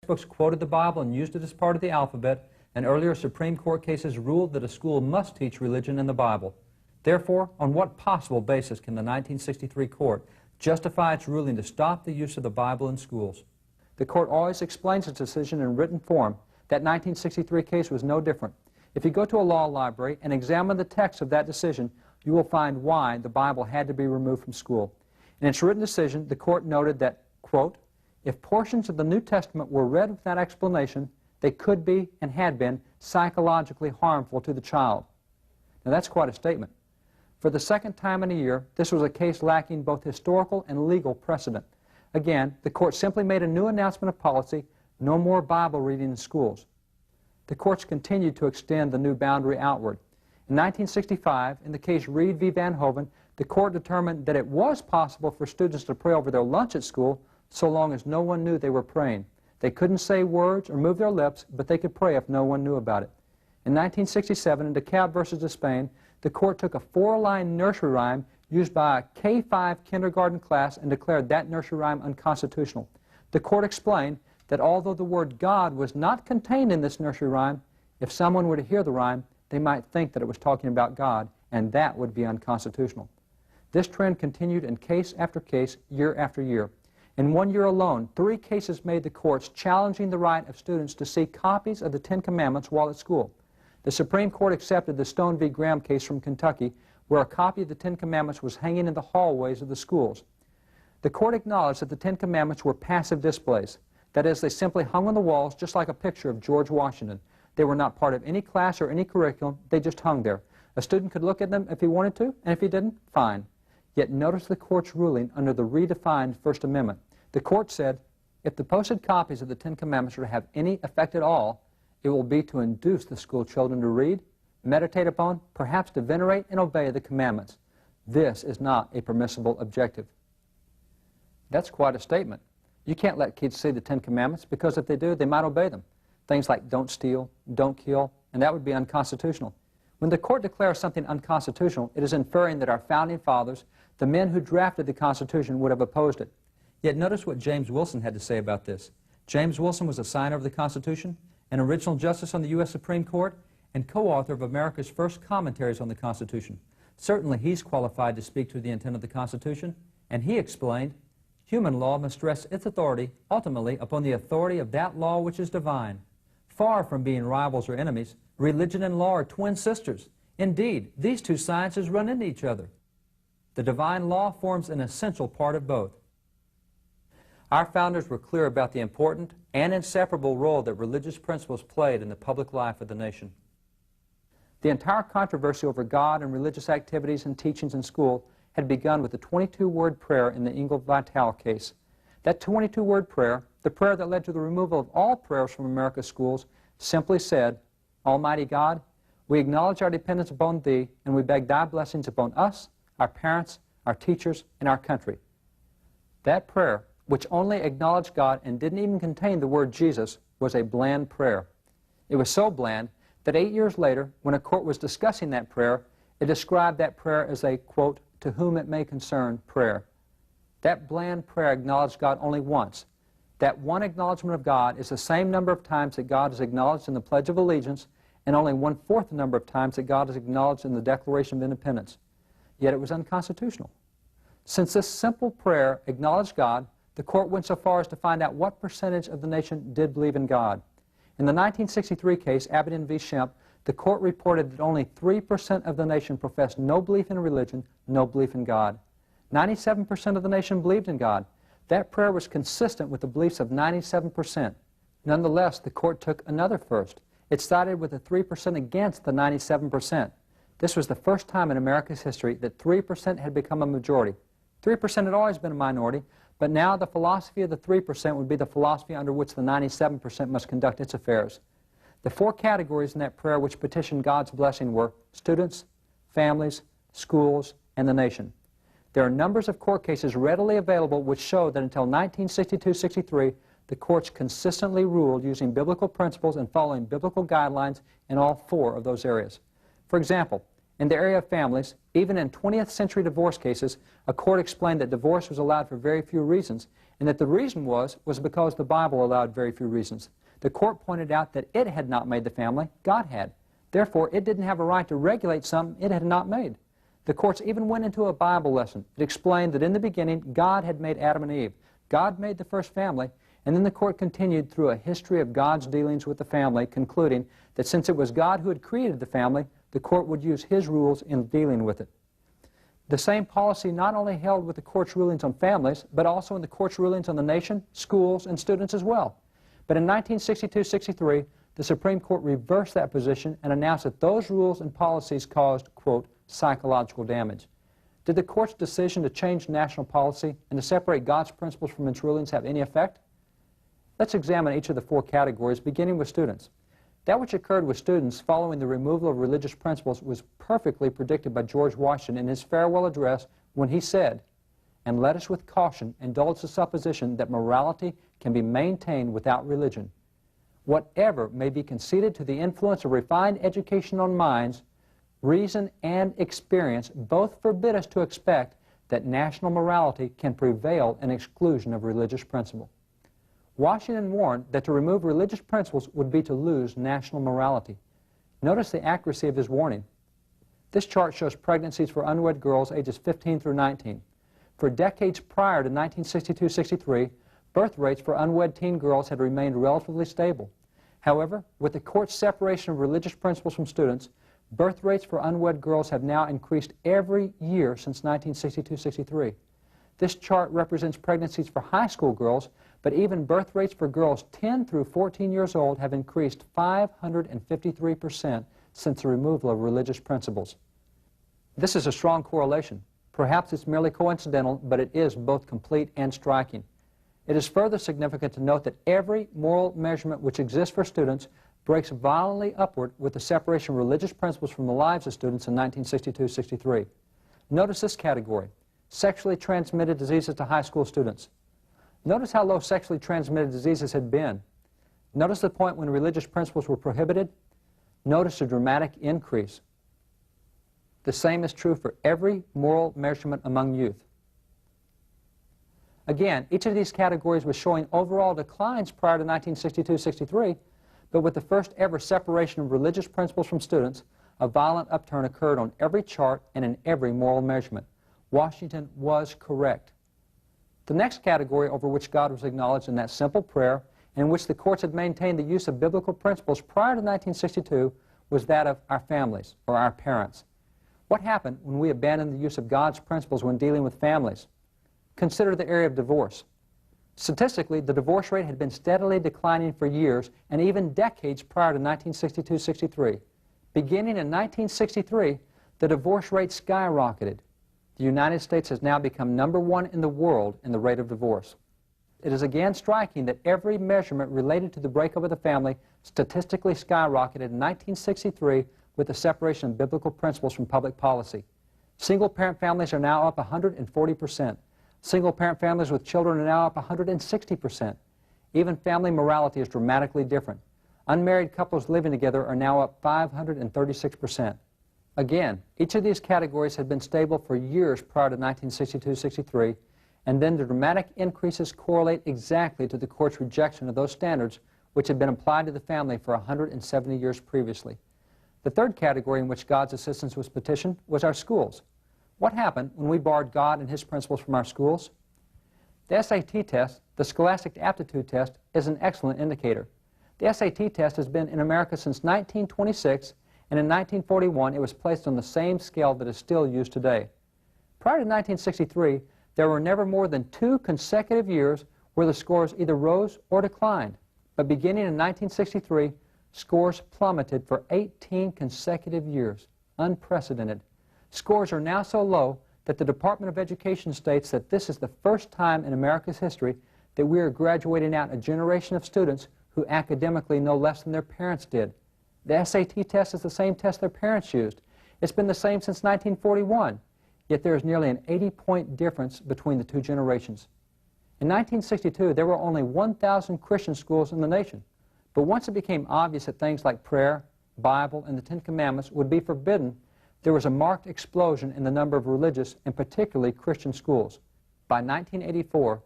textbooks quoted the Bible and used it as part of the alphabet, and earlier Supreme Court cases ruled that a school must teach religion and the Bible. Therefore, on what possible basis can the 1963 court justify its ruling to stop the use of the Bible in schools? The court always explains its decision in written form. That 1963 case was no different. If you go to a law library and examine the text of that decision, you will find why the Bible had to be removed from school. In its written decision, the court noted that, quote, if portions of the New Testament were read without explanation, they could be and had been psychologically harmful to the child. Now that's quite a statement. For the second time in a year, this was a case lacking both historical and legal precedent. Again, the court simply made a new announcement of policy: no more Bible reading in schools. The courts continued to extend the new boundary outward. In 1965, in the case Reed v. Van Hoven, the court determined that it was possible for students to pray over their lunch at school so long as no one knew they were praying. They couldn't say words or move their lips, but they could pray if no one knew about it. In 1967, in DeKalb v. Despain, the court took a 4-line nursery rhyme used by a K-5 kindergarten class and declared that nursery rhyme unconstitutional. The court explained that although the word God was not contained in this nursery rhyme, if someone were to hear the rhyme, they might think that it was talking about God, and that would be unconstitutional. This trend continued in case after case, year after year. In 1 year alone, 3 cases made the courts challenging the right of students to see copies of the Ten Commandments while at school. The Supreme Court accepted the Stone v. Graham case from Kentucky, where a copy of the Ten Commandments was hanging in the hallways of the schools. The court acknowledged that the Ten Commandments were passive displays. That is, they simply hung on the walls just like a picture of George Washington. They were not part of any class or any curriculum. They just hung there. A student could look at them if he wanted to, and if he didn't, fine. Yet notice the court's ruling under the redefined First Amendment. The court said, if the posted copies of the Ten Commandments are to have any effect at all, it will be to induce the school children to read, meditate upon, perhaps to venerate and obey the commandments. This is not a permissible objective. That's quite a statement. You can't let kids see the Ten Commandments because if they do, they might obey them. Things like don't steal, don't kill, and that would be unconstitutional. When the court declares something unconstitutional, it is inferring that our founding fathers, the men who drafted the Constitution, would have opposed it. Yet notice what James Wilson had to say about this. James Wilson was a signer of the Constitution, an original justice on the U.S. Supreme Court, and co-author of America's first commentaries on the Constitution. Certainly he's qualified to speak to the intent of the Constitution, and he explained, human law must rest its authority ultimately upon the authority of that law which is divine. Far from being rivals or enemies, religion and law are twin sisters. Indeed, these two sciences run into each other. The divine law forms an essential part of both. Our founders were clear about the important and inseparable role that religious principles played in the public life of the nation. The entire controversy over God and religious activities and teachings in school had begun with the 22-word prayer in the Engel Vital case. That 22-word prayer, the prayer that led to the removal of all prayers from America's schools, simply said, Almighty God, we acknowledge our dependence upon Thee, and we beg Thy blessings upon us, our parents, our teachers, and our country. That prayer, which only acknowledged God and didn't even contain the word Jesus, was a bland prayer. It was so bland that 8 years later, when a court was discussing that prayer, it described that prayer as a, quote, to whom it may concern prayer. That bland prayer acknowledged God only once. That one acknowledgement of God is the same number of times that God is acknowledged in the Pledge of Allegiance and only 1/4 the number of times that God is acknowledged in the Declaration of Independence. Yet it was unconstitutional. Since this simple prayer acknowledged God, the court went so far as to find out what percentage of the nation did believe in God. In the 1963 case, Aberdeen v. Shemp, the court reported that only 3% of the nation professed no belief in religion, no belief in God. 97% of the nation believed in God. That prayer was consistent with the beliefs of 97%. Nonetheless, the court took another first. It sided with the 3% against the 97%. This was the first time in America's history that 3% had become a majority. 3% had always been a minority, but now the philosophy of the 3% would be the philosophy under which the 97% must conduct its affairs. The 4 categories in that prayer which petitioned God's blessing were students, families, schools, and the nation. There are numbers of court cases readily available which show that until 1962-63, the courts consistently ruled using biblical principles and following biblical guidelines in all 4 of those areas. For example, In the area of families, even in 20th century divorce cases, a court explained that divorce was allowed for very few reasons, and that the reason was because the Bible allowed very few reasons. The court pointed out that it had not made the family, God had. Therefore, it didn't have a right to regulate something it had not made. The courts even went into a Bible lesson. It explained that in the beginning, God had made Adam and Eve. God made the first family, and then the court continued through a history of God's dealings with the family, concluding that since it was God who had created the family, the court would use His rules in dealing with it. The same policy not only held with the court's rulings on families, but also in the court's rulings on the nation, schools, and students as well. But in 1962-63, the Supreme Court reversed that position and announced that those rules and policies caused, quote, psychological damage. Did the court's decision to change national policy and to separate God's principles from its rulings have any effect? Let's examine each of the four categories, beginning with students. That which occurred with students following the removal of religious principles was perfectly predicted by George Washington in his farewell address when he said, "And let us with caution indulge the supposition that morality can be maintained without religion. Whatever may be conceded to the influence of refined education on minds, reason and experience both forbid us to expect that national morality can prevail in exclusion of religious principle." Washington warned that to remove religious principles would be to lose national morality. Notice the accuracy of his warning. This chart shows pregnancies for unwed girls ages 15 through 19. For decades prior to 1962-63, birth rates for unwed teen girls had remained relatively stable. However, with the court's separation of religious principles from students, birth rates for unwed girls have now increased every year since 1962-63. This chart represents pregnancies for high school girls, but even birth rates for girls 10 through 14 years old have increased 553% since the removal of religious principles. This is a strong correlation. Perhaps it's merely coincidental, but it is both complete and striking. It is further significant to note that every moral measurement which exists for students breaks violently upward with the separation of religious principles from the lives of students in 1962-63. Notice this category: sexually transmitted diseases to high school students. Notice how low sexually transmitted diseases had been. Notice the point when religious principles were prohibited. Notice a dramatic increase. The same is true for every moral measurement among youth. Again, each of these categories was showing overall declines prior to 1962-63, but with the first ever separation of religious principles from students, a violent upturn occurred on every chart and in every moral measurement. Washington was correct. The next category over which God was acknowledged in that simple prayer, and in which the courts had maintained the use of biblical principles prior to 1962, was that of our families, or our parents. What happened when we abandoned the use of God's principles when dealing with families? Consider the area of divorce. Statistically, the divorce rate had been steadily declining for years and even decades prior to 1962-63. Beginning in 1963, the divorce rate skyrocketed. The United States has now become #1 in the world in the rate of divorce. It is again striking that every measurement related to the breakup of the family statistically skyrocketed in 1963 with the separation of biblical principles from public policy. Single-parent families are now up 140%. Single-parent families with children are now up 160%. Even family morality is dramatically different. Unmarried couples living together are now up 536%. Again, each of these categories had been stable for years prior to 1962-63, and then the dramatic increases correlate exactly to the court's rejection of those standards which had been applied to the family for 170 years previously. The third category in which God's assistance was petitioned was our schools. What happened when we barred God and His principles from our schools? The SAT test, the Scholastic Aptitude Test, is an excellent indicator. The SAT test has been in America since 1926, and in 1941 it was placed on the same scale that is still used today. Prior to 1963, there were never more than 2 consecutive years where the scores either rose or declined. But beginning in 1963, scores plummeted for 18 consecutive years. Unprecedented. Scores are now so low that the Department of Education states that this is the first time in America's history that we are graduating out a generation of students who academically know less than their parents did. The SAT test is the same test their parents used. It's been the same since 1941, yet there is nearly an 80-point difference between the two generations. In 1962, there were only 1,000 Christian schools in the nation, but once it became obvious that things like prayer, Bible, and the Ten Commandments would be forbidden, there was a marked explosion in the number of religious and particularly Christian schools. By 1984,